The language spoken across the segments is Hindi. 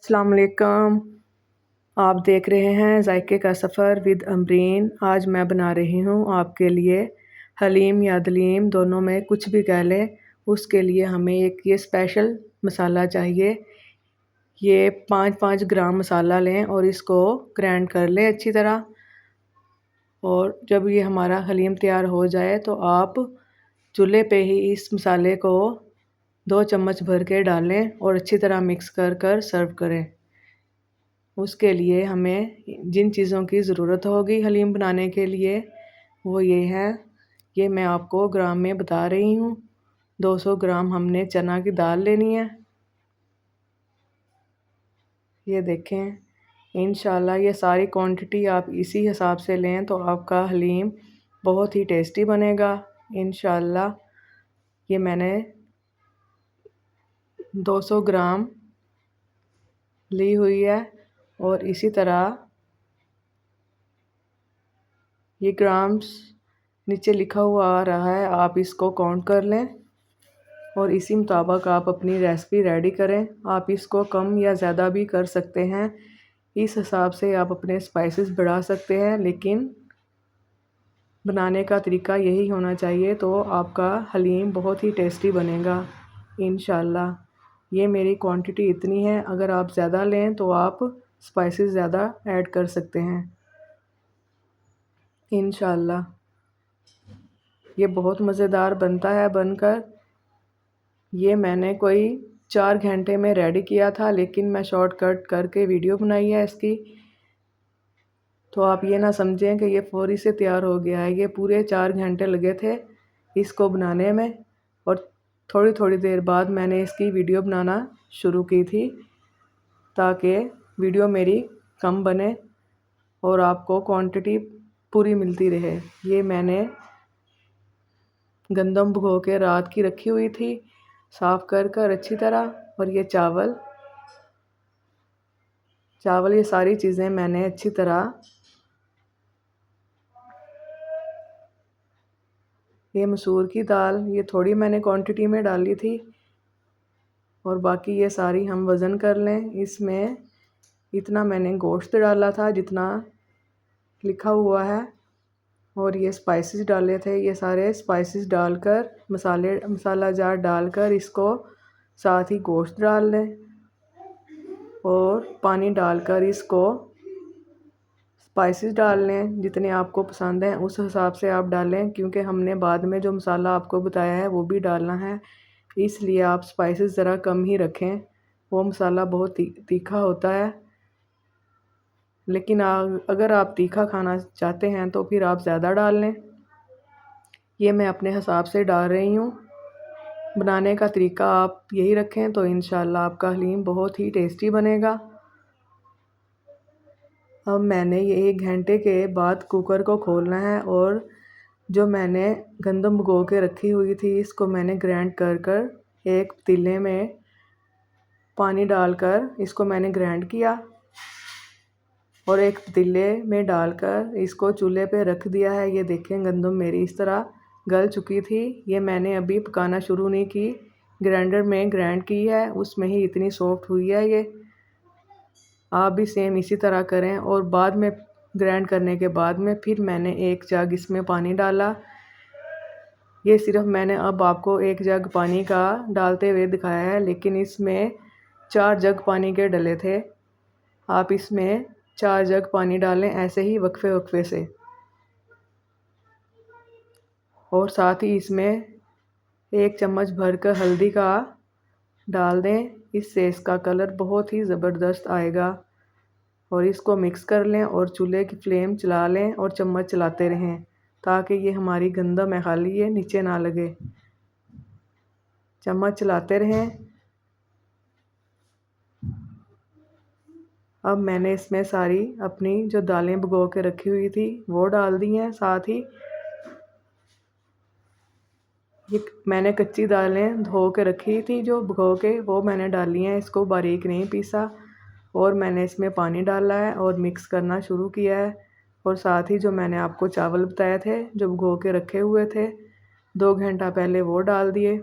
अस्सलाम वालेकुम। आप देख रहे हैं जायके का सफ़र विद अमरीन। आज मैं बना रही हूँ आपके लिए हलीम या दलीम, दोनों में कुछ भी कह लें। उसके लिए हमें एक ये स्पेशल मसाला चाहिए। ये 5-5 ग्राम मसाला लें और इसको ग्राइंड कर लें अच्छी तरह। और जब ये हमारा हलीम तैयार हो जाए तो आप चूल्हे पे ही इस मसाले को 2 चम्मच भर के डालें और अच्छी तरह मिक्स कर कर सर्व करें। उसके लिए हमें जिन चीज़ों की ज़रूरत होगी हलीम बनाने के लिए वो ये है। ये मैं आपको ग्राम में बता रही हूँ। 200 ग्राम हमने चना की दाल लेनी है। ये देखें, इंशाल्लाह ये सारी क्वांटिटी आप इसी हिसाब से लें तो आपका हलीम बहुत ही टेस्टी बनेगा इंशाल्लाह। ये मैंने 200 ग्राम ली हुई है और इसी तरह ये ग्राम्स नीचे लिखा हुआ आ रहा है, आप इसको काउंट कर लें और इसी मुताबिक आप अपनी रेसिपी रेडी करें। आप इसको कम या ज़्यादा भी कर सकते हैं, इस हिसाब से आप अपने स्पाइसेस बढ़ा सकते हैं, लेकिन बनाने का तरीका यही होना चाहिए तो आपका हलीम बहुत ही टेस्टी बनेगा इंशाल्लाह। ये मेरी क्वांटिटी इतनी है, अगर आप ज़्यादा लें तो आप स्पाइसेस ज़्यादा ऐड कर सकते हैं इंशाल्लाह। ये बहुत मज़ेदार बनता है बनकर। ये मैंने कोई 4 घंटे में रेडी किया था, लेकिन मैं शॉर्टकट करके वीडियो बनाई है इसकी। तो आप ये ना समझें कि ये फ़ौरी से तैयार हो गया है। ये पूरे 4 घंटे लगे थे इसको बनाने में और थोड़ी थोड़ी देर बाद मैंने इसकी वीडियो बनाना शुरू की थी ताकि वीडियो मेरी कम बने और आपको क्वांटिटी पूरी मिलती रहे। ये मैंने गंदम भिगो के रात की रखी हुई थी साफ़ कर कर अच्छी तरह। और ये चावल ये सारी चीज़ें मैंने अच्छी तरह, ये मसूर की दाल ये थोड़ी मैंने क्वांटिटी में डाली थी और बाकी ये सारी हम वज़न कर लें। इसमें इतना मैंने गोश्त डाला था जितना लिखा हुआ है और ये स्पाइसेस डाले थे। ये सारे स्पाइसेस डालकर मसाला जार डालकर इसको साथ ही गोश्त डाल लें और पानी डालकर इसको स्पाइसेस डाल लें जितने आपको पसंद हैं उस हिसाब से आप डालें, क्योंकि हमने बाद में जो मसाला आपको बताया है वो भी डालना है, इसलिए आप स्पाइसेस ज़रा कम ही रखें। वो मसाला बहुत तीखा होता है, लेकिन अगर आप तीखा खाना चाहते हैं तो फिर आप ज़्यादा डाल लें। ये मैं अपने हिसाब से डाल रही हूँ। बनाने का तरीका आप यही रखें तो इंशाल्लाह आपका हलीम बहुत ही टेस्टी बनेगा। अब मैंने ये 1 घंटे के बाद कुकर को खोलना है और जो मैंने गंदम भिगो के रखी हुई थी इसको मैंने ग्राइंड कर कर एक पतीले में पानी डालकर इसको मैंने ग्राइंड किया और एक पतीले में डालकर इसको चूल्हे पे रख दिया है। ये देखें, गंदम मेरी इस तरह गल चुकी थी। ये मैंने अभी पकाना शुरू नहीं की, ग्राइंडर में ग्राइंड की है, उसमें ही इतनी सॉफ्ट हुई है ये। आप भी सेम इसी तरह करें और बाद में ग्राइंड करने के बाद में फिर मैंने एक जग इसमें पानी डाला। ये सिर्फ मैंने अब आपको एक जग पानी का डालते हुए दिखाया है, लेकिन इसमें 4 जग पानी के डले थे। आप इसमें 4 जग पानी डालें ऐसे ही वक्फे वक्फे से, और साथ ही इसमें 1 चम्मच भरकर हल्दी का डाल दें, इससे इसका कलर बहुत ही ज़बरदस्त आएगा। और इसको मिक्स कर लें और चूल्हे की फ्लेम चला लें और चम्मच चलाते रहें ताकि ये हमारी गंदम है खाली ये नीचे ना लगे। चम्मच चलाते रहें। अब मैंने इसमें सारी अपनी जो दालें भिगो के रखी हुई थी वो डाल दी हैं। साथ ही ये मैंने कच्ची दालें धो के रखी थी जो भिगो के, वो मैंने डाली हैं। इसको बारीक नहीं पीसा और मैंने इसमें पानी डाला है और मिक्स करना शुरू किया है। और साथ ही जो मैंने आपको चावल बताए थे जो भिगो के रखे हुए थे 2 घंटा पहले, वो डाल दिए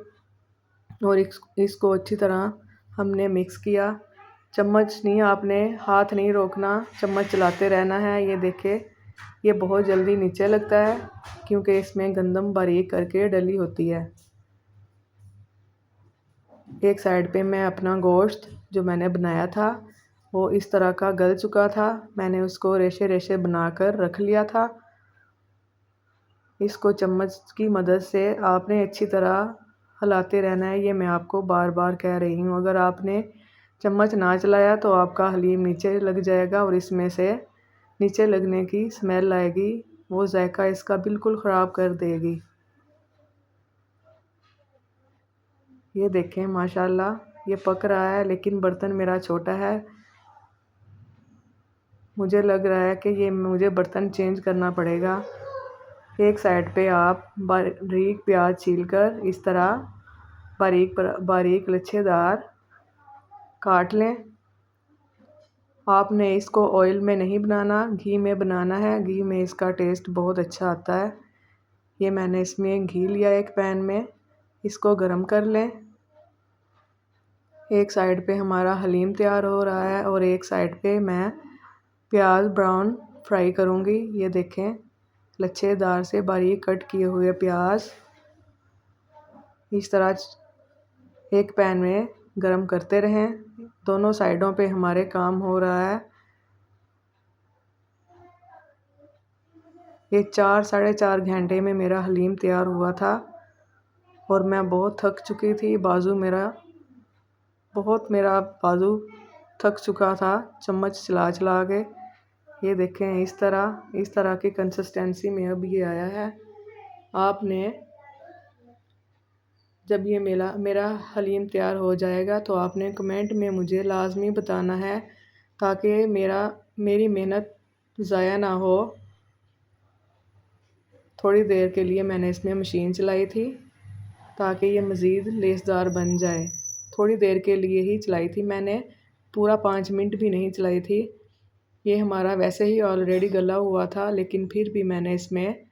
और इसको अच्छी तरह हमने मिक्स किया। चम्मच नहीं, आपने हाथ नहीं रोकना, चम्मच चलाते रहना है। ये देखिए, ये बहुत जल्दी नीचे लगता है क्योंकि इसमें गंदम बारीक करके डली होती है। एक साइड पे मैं अपना गोश्त जो मैंने बनाया था वो इस तरह का गल चुका था। मैंने उसको रेशे रेशे बनाकर रख लिया था। इसको चम्मच की मदद से आपने अच्छी तरह हिलाते रहना है। ये मैं आपको बार बार कह रही हूँ। अगर आपने चम्मच ना चलाया तो आपका हलीम नीचे लग जाएगा और इसमें से नीचे लगने की स्मेल आएगी, वो जायका इसका बिल्कुल ख़राब कर देगी। ये देखें माशाल्लाह ये पक रहा है, लेकिन बर्तन मेरा छोटा है। मुझे लग रहा है कि ये मुझे बर्तन चेंज करना पड़ेगा। एक साइड पे आप बारीक प्याज छीलकर इस तरह बारीक बारीक लच्छेदार काट लें। आपने इसको ऑयल में नहीं बनाना, घी में बनाना है। घी में इसका टेस्ट बहुत अच्छा आता है। ये मैंने इसमें घी लिया एक पैन में, इसको गरम कर लें। एक साइड पे हमारा हलीम तैयार हो रहा है और एक साइड पे मैं प्याज ब्राउन फ्राई करूँगी। ये देखें, लच्छेदार से बारीक कट किए हुए प्याज इस तरह एक पैन में गरम करते रहें। दोनों साइडों पे हमारे काम हो रहा है। ये 4-4.5 घंटे में मेरा हलीम तैयार हुआ था और मैं बहुत थक चुकी थी। मेरा बाजू थक चुका था चम्मच चला चला के। ये देखें, इस तरह की कंसिस्टेंसी में अब ये आया है। आपने जब ये मेरा हलीम तैयार हो जाएगा तो आपने कमेंट में मुझे लाजमी बताना है, ताकि मेरी मेहनत ज़ाया ना हो। थोड़ी देर के लिए मैंने इसमें मशीन चलाई थी ताकि ये मज़ीद लेसदार बन जाए। थोड़ी देर के लिए ही चलाई थी मैंने, पूरा 5 मिनट भी नहीं चलाई थी। ये हमारा वैसे ही ऑलरेडी गला हुआ था, लेकिन फिर भी मैंने इसमें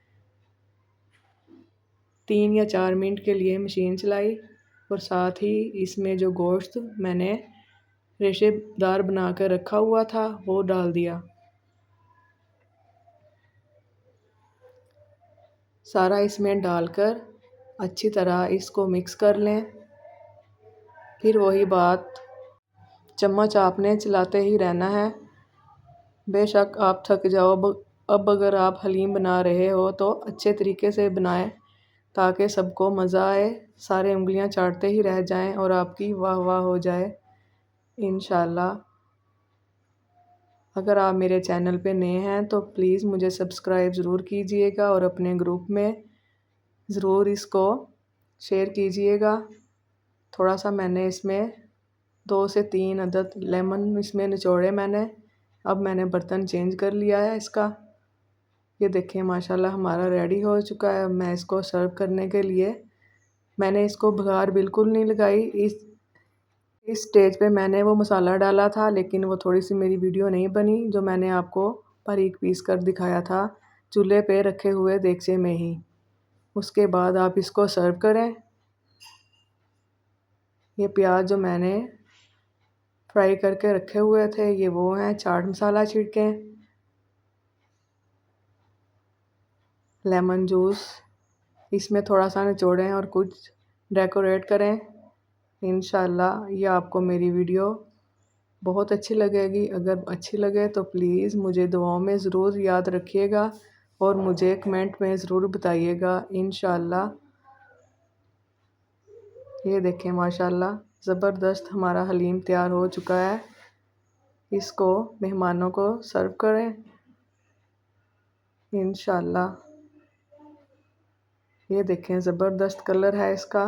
3 या 4 मिनट के लिए मशीन चलाई और साथ ही इसमें जो गोश्त मैंने रेशेदार बनाकर रखा हुआ था वो डाल दिया। सारा इसमें डालकर अच्छी तरह इसको मिक्स कर लें। फिर वही बात, चम्मच आपने चलाते ही रहना है। बेशक आप थक जाओ, अब अगर आप हलीम बना रहे हो तो अच्छे तरीके से बनाएं ताकि सबको मज़ा आए, सारे उंगलियां चाटते ही रह जाएं और आपकी वाह वाह हो जाए इंशाल्लाह। अगर आप मेरे चैनल पे नए हैं तो प्लीज़ मुझे सब्सक्राइब ज़रूर कीजिएगा और अपने ग्रुप में ज़रूर इसको शेयर कीजिएगा। थोड़ा सा मैंने इसमें 2 से 3 अदद लेमन इसमें निचोड़े मैंने। अब मैंने बर्तन चेंज कर लिया है इसका। ये देखें माशाल्लाह हमारा रेडी हो चुका है। मैं इसको सर्व करने के लिए, मैंने इसको बघार बिल्कुल नहीं लगाई। इस स्टेज पे मैंने वो मसाला डाला था, लेकिन वो थोड़ी सी मेरी वीडियो नहीं बनी जो मैंने आपको बारीक पीस कर दिखाया था चूल्हे पे रखे हुए देगचे में ही। उसके बाद आप इसको सर्व करें। ये प्याज जो मैंने फ्राई करके रखे हुए थे ये वो हैं। चाट मसाला छिड़कें, लेमन जूस इसमें थोड़ा सा निचोड़ें और कुछ डेकोरेट करें। इंशाल्लाह ये आपको मेरी वीडियो बहुत अच्छी लगेगी। अगर अच्छी लगे तो प्लीज़ मुझे दुआओं में ज़रूर याद रखिएगा और मुझे कमेंट में ज़रूर बताइएगा इंशाल्लाह। ये देखें माशाल्लाह ज़बरदस्त हमारा हलीम तैयार हो चुका है। इसको मेहमानों को सर्व करें इंशाल्लाह। ये देखें ज़बरदस्त कलर है इसका,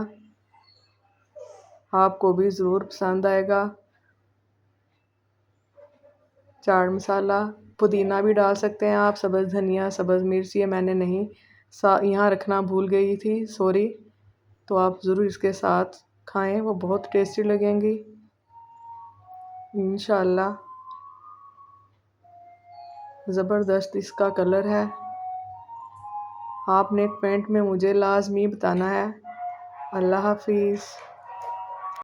आपको भी ज़रूर पसंद आएगा। चाट मसाला, पुदीना भी डाल सकते हैं आप, सब्ज़ धनिया, सब्ज़ मिर्च। ये मैंने नहीं यहाँ रखना भूल गई थी, सॉरी। तो आप ज़रूर इसके साथ खाएं, वो बहुत टेस्टी लगेंगी इंशाल्लाह। ज़बरदस्त इसका कलर है। आपने कमेंट में मुझे लाजमी बताना है। अल्लाह हाफिज़।